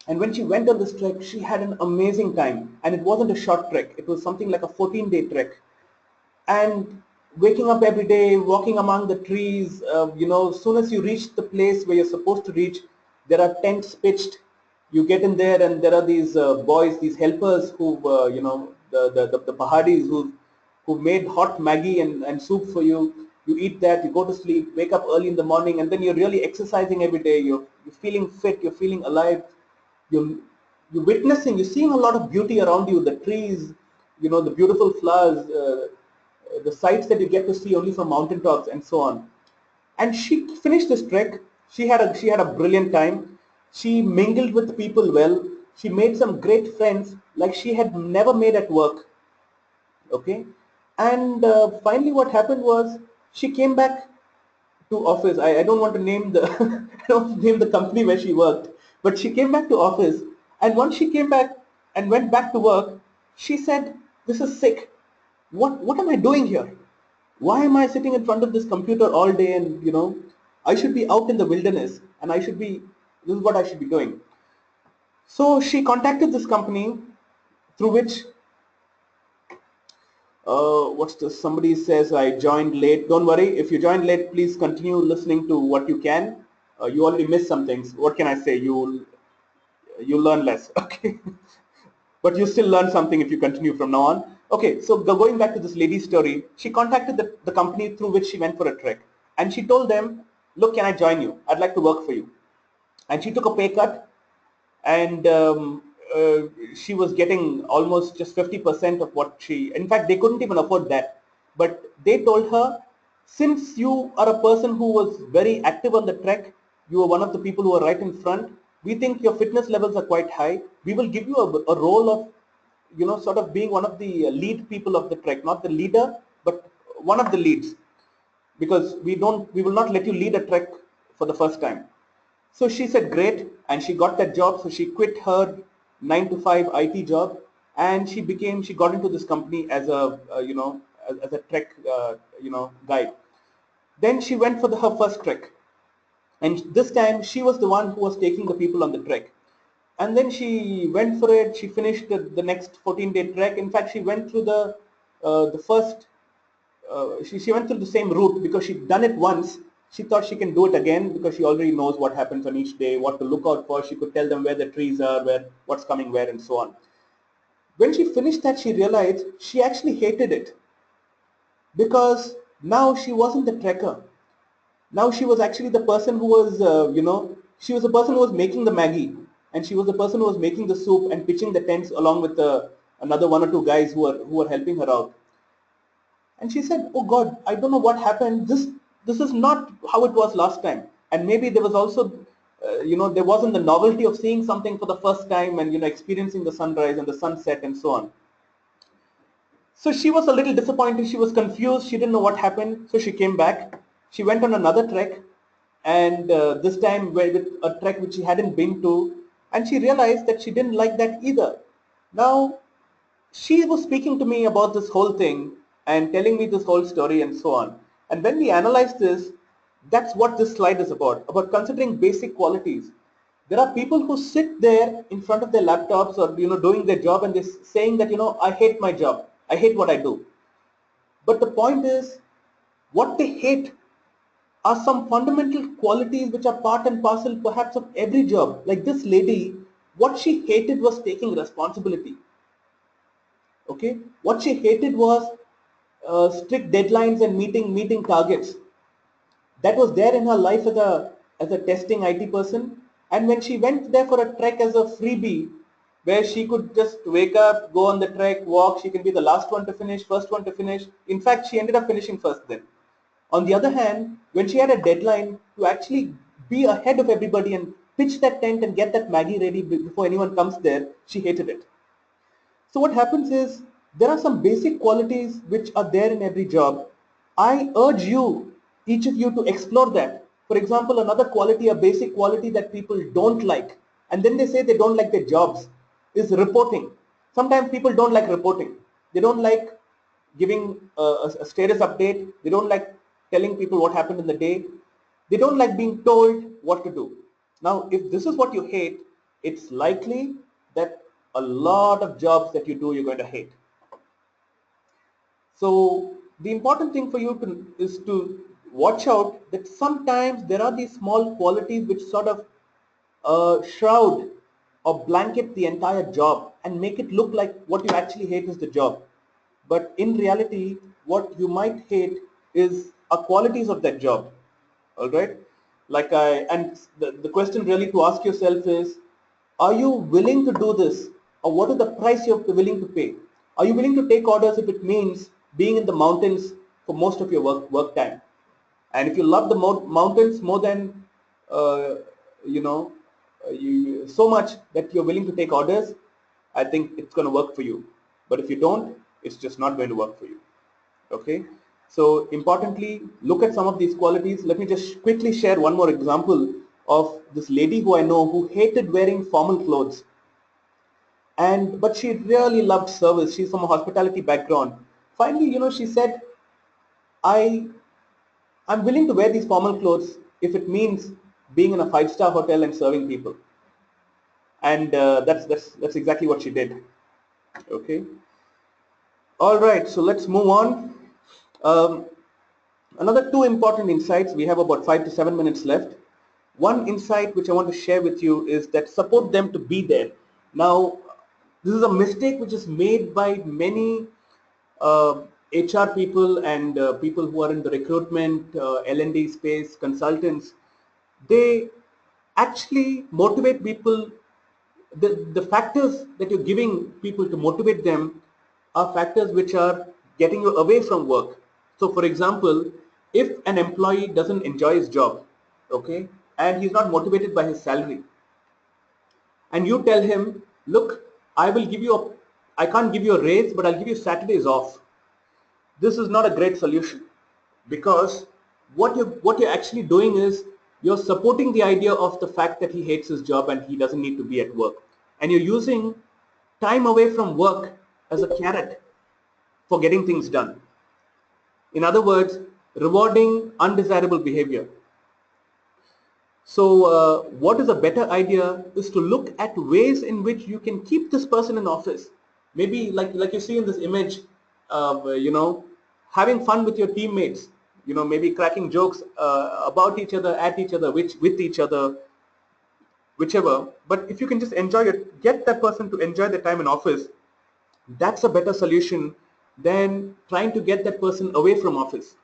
and when she went on this trek, she had an amazing time. And it wasn't a short trek, it was something like a 14-day trek. And waking up every day, walking among the trees, as soon as you reach the place where you're supposed to reach, there are tents pitched. You get in there, and there are these boys, these helpers who, the Pahadis who made hot Maggie and soup for you. You eat that, you go to sleep, wake up early in the morning, and then you're really exercising every day. You're feeling fit, you're feeling alive. You're, you're seeing a lot of beauty around you, the trees, the beautiful flowers, the sights that you get to see only from mountaintops and so on. And she finished this trek. She had a brilliant time. She mingled with people well. She made some great friends like she had never made at work. Okay, and finally, what happened was she came back to office. I don't want to name the I don't want to name the company where she worked, but she came back to office, and once she came back and went back to work, she said, "This is sick. What am I doing here? Why am I sitting in front of this computer all day? And I should be out in the wilderness, and this is what I should be doing." So she contacted this company, through which what's this? Somebody says I joined late. Don't worry. If you joined late, please continue listening to what you can. You already missed some things. What can I say? You'll learn less. Okay, but you still learn something if you continue from now on. Okay, so going back to this lady's story, she contacted the company through which she went for a trek, and she told them, "Look, can I join you? I'd like to work for you." And she took a pay cut, and uh, she was getting almost just 50% of what in fact, they couldn't even afford that. But they told her, "Since you are a person who was very active on the trek, you are one of the people who are right in front, we think your fitness levels are quite high. We will give you a role of, sort of being one of the lead people of the trek, not the leader, but one of the leads, because we will not let you lead a trek for the first time." So she said great, and she got that job. So she quit her 9 to 5 IT job, and she got into this company as a as a trek guide. Then she went for her first trek, and this time she was the one who was taking the people on the trek. And then she went for it. She finished the next 14-day trek. In fact, she went through the first she went through the same route because she'd done it once. She thought she can do it again because she already knows what happens on each day, what to look out for. She could tell them where the trees are, what's coming where, and so on. When she finished that, she realized she actually hated it, because now she wasn't the trekker. Now she was actually the person who was, she was the person who was making the Maggie, and she was the person who was making the soup and pitching the tents along with another one or two guys who were helping her out. And she said, "Oh God, I don't know what happened. This is not how it was last time." And maybe there was also, there wasn't the novelty of seeing something for the first time and experiencing the sunrise and the sunset and so on. So she was a little disappointed. She was confused. She didn't know what happened. So she came back. She went on another trek, and this time with a trek which she hadn't been to, and she realized that she didn't like that either. Now she was speaking to me about this whole thing and telling me this whole story and so on. And when we analyze this, that's what this slide is about considering basic qualities. There are people who sit there in front of their laptops or doing their job, and they're saying that I hate my job, I hate what I do. But the point is, what they hate are some fundamental qualities which are part and parcel perhaps of every job. Like this lady, what she hated was taking responsibility. Okay, what she hated was strict deadlines and meeting targets. That was there in her life as a testing IT person. And when she went there for a trek as a freebie, where she could just wake up, go on the trek, walk, she can be the last one to finish, first one to finish. In fact, she ended up finishing first then. On the other hand, when she had a deadline to actually be ahead of everybody and pitch that tent and get that Maggie ready before anyone comes there, she hated it. So what happens is there are some basic qualities which are there in every job. I urge you, each of you, to explore that. For example, another quality, a basic quality that people don't like, and then they say they don't like their jobs, is reporting. Sometimes people don't like reporting. They don't like giving a status update. They don't like telling people what happened in the day. They don't like being told what to do. Now, if this is what you hate, it's likely that a lot of jobs that you do, you're going to hate. So the important thing for you is to watch out that sometimes there are these small qualities which sort of shroud or blanket the entire job and make it look like what you actually hate is the job. But in reality, what you might hate is the qualities of that job. All right. And the question really to ask yourself is, are you willing to do this, or what is the price you're willing to pay? Are you willing to take orders if it means being in the mountains for most of your work time? And if you love the mountains more than uh, you know so much that you're willing to take orders, I think it's going to work for you. But if you don't, it's just not going to work for you. Okay. So importantly, look at some of these qualities. Let me just quickly share one more example of this lady who I know who hated wearing formal clothes, but she really loved service. She's from a hospitality background. Finally, she said, I I'm willing to wear these formal clothes if it means being in a five-star hotel and serving people. And that's exactly what she did. Okay. All right. So let's move on. Um, Another two important insights. We have about 5 to 7 minutes left. One insight which I want to share with you is that support them to be there. Now, this is a mistake which is made by many HR people and people who are in the recruitment, L&D space, consultants. They actually motivate people. The factors that you're giving people to motivate them are factors which are getting you away from work. So for example, if an employee doesn't enjoy his job, okay, and he's not motivated by his salary, and you tell him, look, I can't give you a raise, but I'll give you Saturdays off. This is not a great solution, because what you're actually doing is you're supporting the idea of the fact that he hates his job and he doesn't need to be at work, and you're using time away from work as a carrot for getting things done. In other words, rewarding undesirable behavior. So what is a better idea is to look at ways in which you can keep this person in office. Maybe like you see in this image, having fun with your teammates, maybe cracking jokes about each other, at each other, with each other, whichever. But if you can just enjoy it, get that person to enjoy the time in office, that's a better solution than trying to get that person away from office.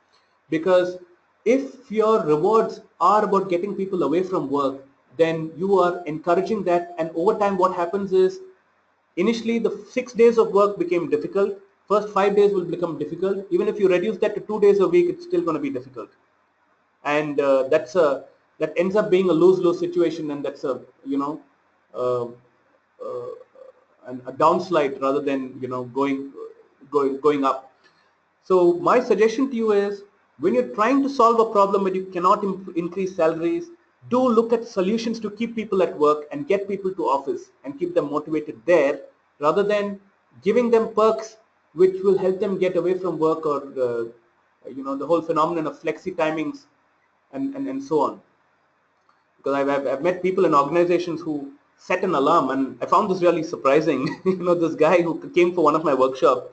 Because if your rewards are about getting people away from work, then you are encouraging that, and over time what happens is, initially the 6 days of work became difficult. First 5 days will become difficult. Even if you reduce that to 2 days a week, it's still going to be difficult. And that ends up being a lose-lose situation, and that's uh, uh, a downslide rather than going up. So my suggestion to you is, when you're trying to solve a problem and you cannot increase salaries, do look at solutions to keep people at work and get people to office and keep them motivated there, rather than giving them perks which will help them get away from work, or the whole phenomenon of flexi timings and so on. Because I've met people in organizations who set an alarm, and I found this really surprising. This guy who came for one of my workshops,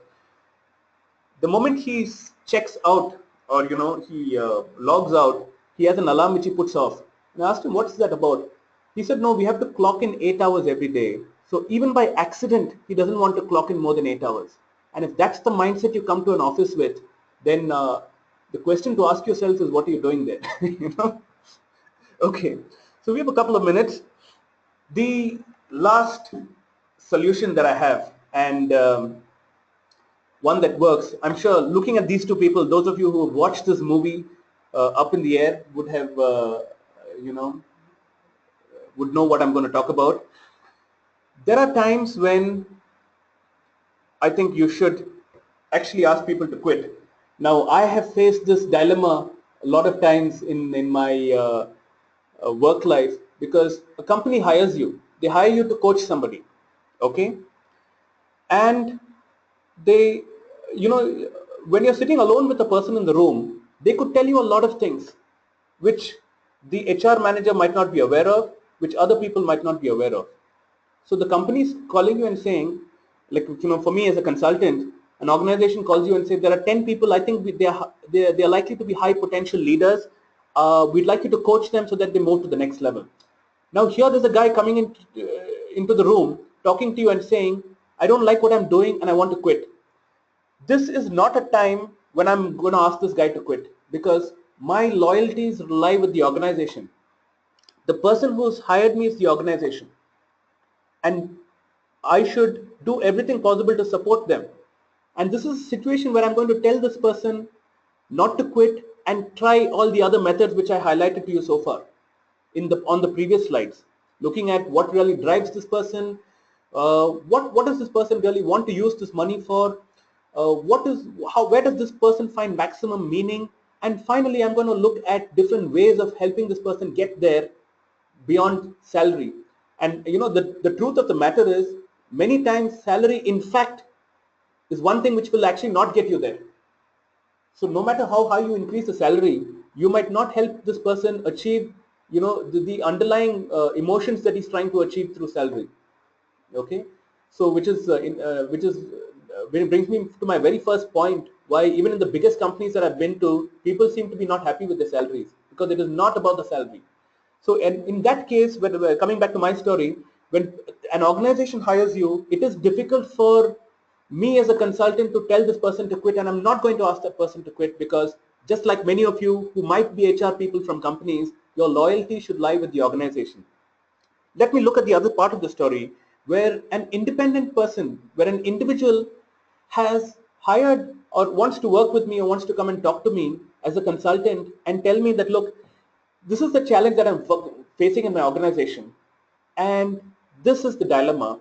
the moment he checks out, or he logs out, he has an alarm which he puts off. And I asked him, what's that about? He said, no, we have to clock in 8 hours every day. So even by accident, he doesn't want to clock in more than 8 hours. And if that's the mindset you come to an office with, then the question to ask yourself is, what are you doing there? You know? Okay, so we have a couple of minutes. The last solution that I have, and one that works, I'm sure looking at these two people, those of you who have watched this movie, Up in the Air, would have, you know, would know what I'm going to talk about. There are times when I think you should actually ask people to quit. Now, I have faced this dilemma a lot of times in my work life, because a company hires you. They hire you to coach somebody, okay? And they, you know, when you're sitting alone with a person in the room, they could tell you a lot of things which the HR manager might not be aware of, which other people might not be aware of. So the company is calling you and saying, like, you know, for me as a consultant, an organization calls you and says, there are 10 people, I think they are likely to be high potential leaders. We'd like you to coach them so that they move to the next level. Now here there's a guy coming into the room talking to you and saying, I don't like what I'm doing and I want to quit. This is not a time when I'm going to ask this guy to quit, because my loyalties lie with the organization. The person who's hired me is the organization, and I should do everything possible to support them. And this is a situation where I'm going to tell this person not to quit and try all the other methods which I highlighted to you so far on the previous slides, looking at what really drives this person, what does this person really want to use this money for, where does this person find maximum meaning, and finally I'm going to look at different ways of helping this person get there beyond salary. And you know, the truth of the matter is, many times salary in fact is one thing which will actually not get you there. So no matter how high you increase the salary, you might not help this person achieve, you know, the underlying emotions that he's trying to achieve through salary. Okay, so which brings me to my very first point, why even in the biggest companies that I've been to, people seem to be not happy with their salaries, because it is not about the salary. So and in that case, when coming back to my story, when an organization hires you, it is difficult for me as a consultant to tell this person to quit, and I'm not going to ask that person to quit, because just like many of you who might be HR people from companies, your loyalty should lie with the organization. Let me look at the other part of the story, where an independent person, where an individual has hired or wants to work with me or wants to come and talk to me as a consultant and tell me that, look, this is the challenge that I'm facing in my organization, and this is the dilemma.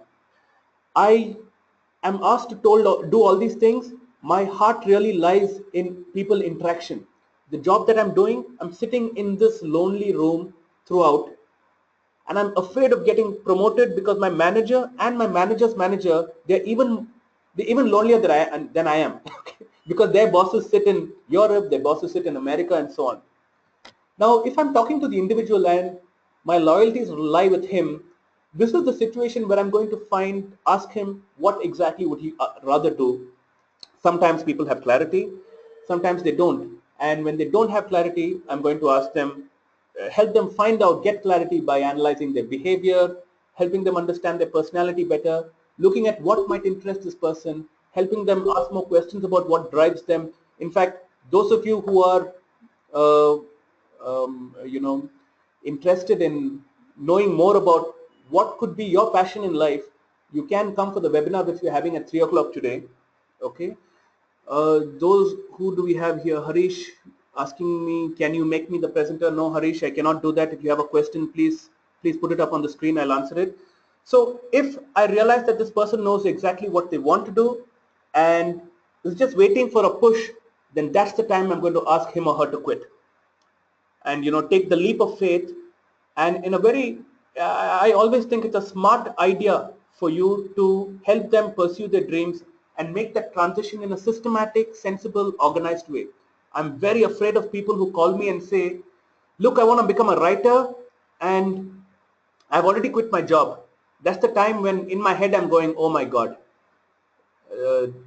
I am asked to do all these things. My heart really lies in people interaction. The job that I'm doing, I'm sitting in this lonely room throughout, and I'm afraid of getting promoted, because my manager and my manager's manager, they're even lonelier than I am. Because their bosses sit in Europe, their bosses sit in America, and so on. Now, if I'm talking to the individual and my loyalties lie with him, this is the situation where I'm going to ask him what exactly would he rather do. Sometimes people have clarity, sometimes they don't. And when they don't have clarity, I'm going to ask them, help them find out, get clarity by analyzing their behavior, helping them understand their personality better, looking at what might interest this person, helping them ask more questions about what drives them. In fact, those of you who are uh, you know, interested in knowing more about what could be your passion in life, you can come for the webinar which we're having at 3 o'clock today. Okay. Those who do we have here? Harish asking me, can you make me the presenter? No, Harish, I cannot do that. If you have a question, please put it up on the screen. I'll answer it. So if I realize that this person knows exactly what they want to do and is just waiting for a push, then that's the time I'm going to ask him or her to quit, and you know, take the leap of faith. And in a very I always think it's a smart idea for you to help them pursue their dreams and make that transition in a systematic, sensible, organized way. I'm very afraid of people who call me and say, look, I want to become a writer and I've already quit my job. That's the time when in my head I'm going, oh my god,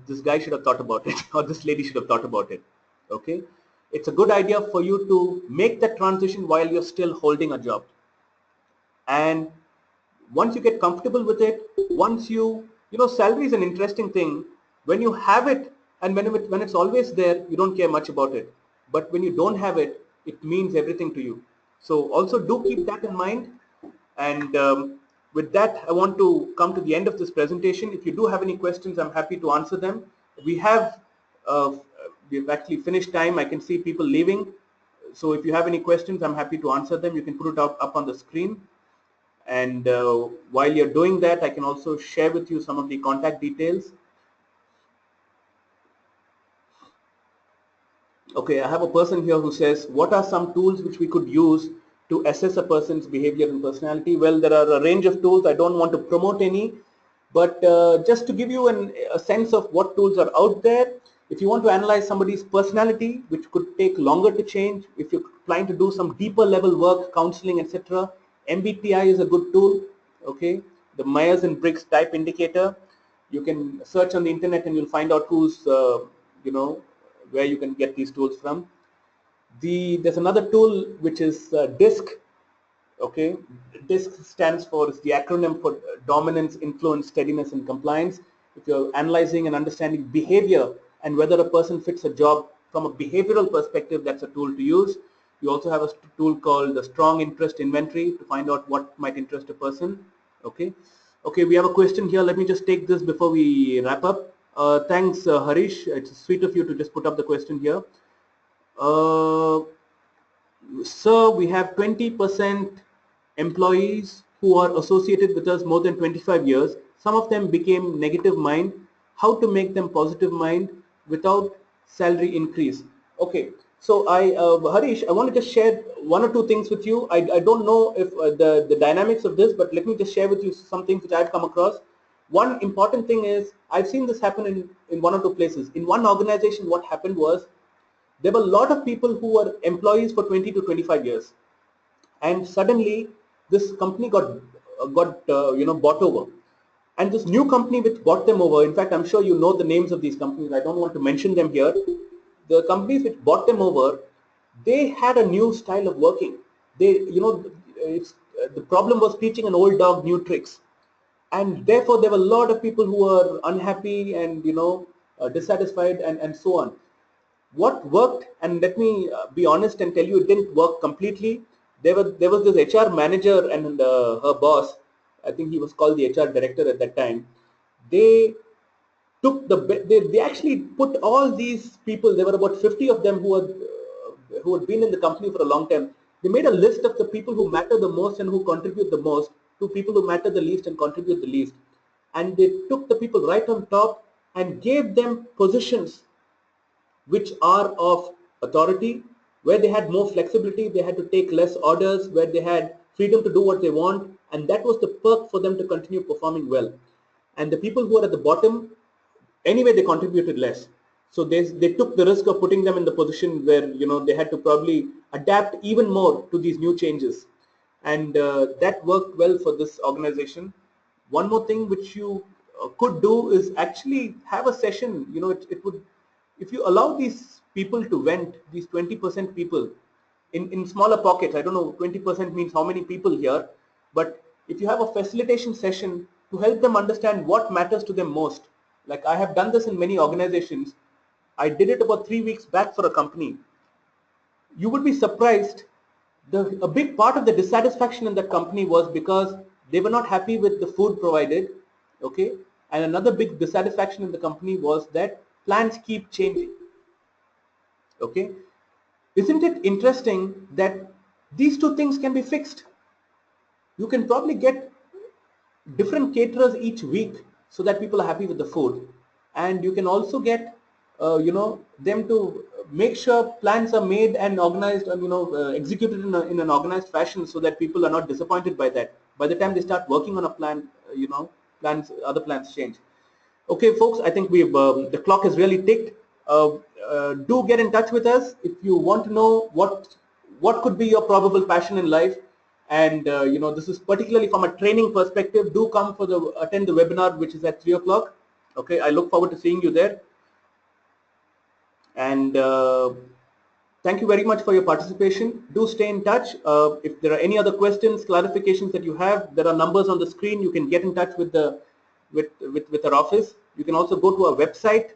this guy should have thought about it, or this lady should have thought about it. Okay, it's a good idea for you to make that transition while you're still holding a job. And once you get comfortable with it, once you know, salary is an interesting thing. When you have it And when it's always there, you don't care much about it. But when you don't have it, it means everything to you. So also do keep that in mind. And with that, I want to come to the end of this presentation. If you do have any questions, I'm happy to answer them. We have uh, we've actually finished time. I can see people leaving. So if you have any questions, I'm happy to answer them. You can put it up on the screen. And while you're doing that, I can also share with you some of the contact details. Okay, I have a person here who says, what are some tools which we could use to assess a person's behavior and personality? Well, there are a range of tools. I don't want to promote any, but just to give you a sense of what tools are out there, if you want to analyze somebody's personality, which could take longer to change, if you're trying to do some deeper level work, counseling, etc., MBTI is a good tool. Okay, the Myers and Briggs type indicator. You can search on the internet and you'll find out who's you know where you can get these tools from. There's another tool which is DISC. Okay, DISC stands for, it's the acronym for dominance, influence, steadiness, and compliance. If you're analyzing and understanding behavior and whether a person fits a job from a behavioral perspective, that's a tool to use. You also have a tool called the strong interest inventory to find out what might interest a person. Okay. Okay, we have a question here. Let me just take this before we wrap up. Thanks, Harish. It's sweet of you to just put up the question here. Sir, we have 20% employees who are associated with us more than 25 years. Some of them became negative mind. How to make them positive mind without salary increase? Okay, so Harish, I want to just share one or two things with you. I don't know if the dynamics of this, but let me just share with you some things which I've come across. One important thing is, I've seen this happen in one or two places. In one organization, what happened was, there were a lot of people who were employees for 20 to 25 years, and suddenly this company got bought over, and this new company which bought them over, in fact, I'm sure you know the names of these companies, I don't want to mention them here. The companies which bought them over, they had a new style of working. They, the problem was teaching an old dog new tricks, and therefore there were a lot of people who were unhappy and dissatisfied, and so on. What worked, and let me be honest and tell you, it didn't work completely. There was this HR manager and her boss. I think he was called the HR director at that time. They they actually put all these people. There were about 50 of them who had been in the company for a long time. They made a list of the people who matter the most and who contribute the most to people who matter the least and contribute the least, and they took the people right on top and gave them positions which are of authority, where they had more flexibility, they had to take less orders, where they had freedom to do what they want, and that was the perk for them to continue performing well. And the people who are at the bottom, anyway, they contributed less. So they took the risk of putting them in the position where they had to probably adapt even more to these new changes, and that worked well for this organization. One more thing which you could do is actually have a session. It would, if you allow these people to vent, these 20% people in smaller pockets. I don't know 20% means how many people here, but if you have a facilitation session to help them understand what matters to them most, like I have done this in many organizations. I did it about 3 weeks back for a company. You would be surprised, a big part of the dissatisfaction in that company was because they were not happy with the food provided. Okay, and another big dissatisfaction in the company was that plans keep changing. Okay, isn't it interesting that these two things can be fixed? You can probably get different caterers each week so that people are happy with the food, and you can also get them to make sure plans are made and organized and executed in an organized fashion, so that people are not disappointed by that. By the time they start working on a plan, other plans change. Okay, folks, I think we've the clock has really ticked. Do get in touch with us if you want to know what could be your probable passion in life. And this is particularly from a training perspective. Do come for attend the webinar, which is at 3 o'clock. Okay, I look forward to seeing you there. And thank you very much for your participation. Do stay in touch. If there are any other questions, clarifications that you have, there are numbers on the screen. You can get in touch with our office. You can also go to our website,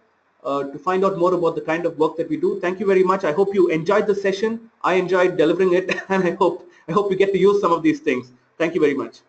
to find out more about the kind of work that we do. Thank you very much. I hope you enjoyed the session. I enjoyed delivering it, and I hope you get to use some of these things. Thank you very much.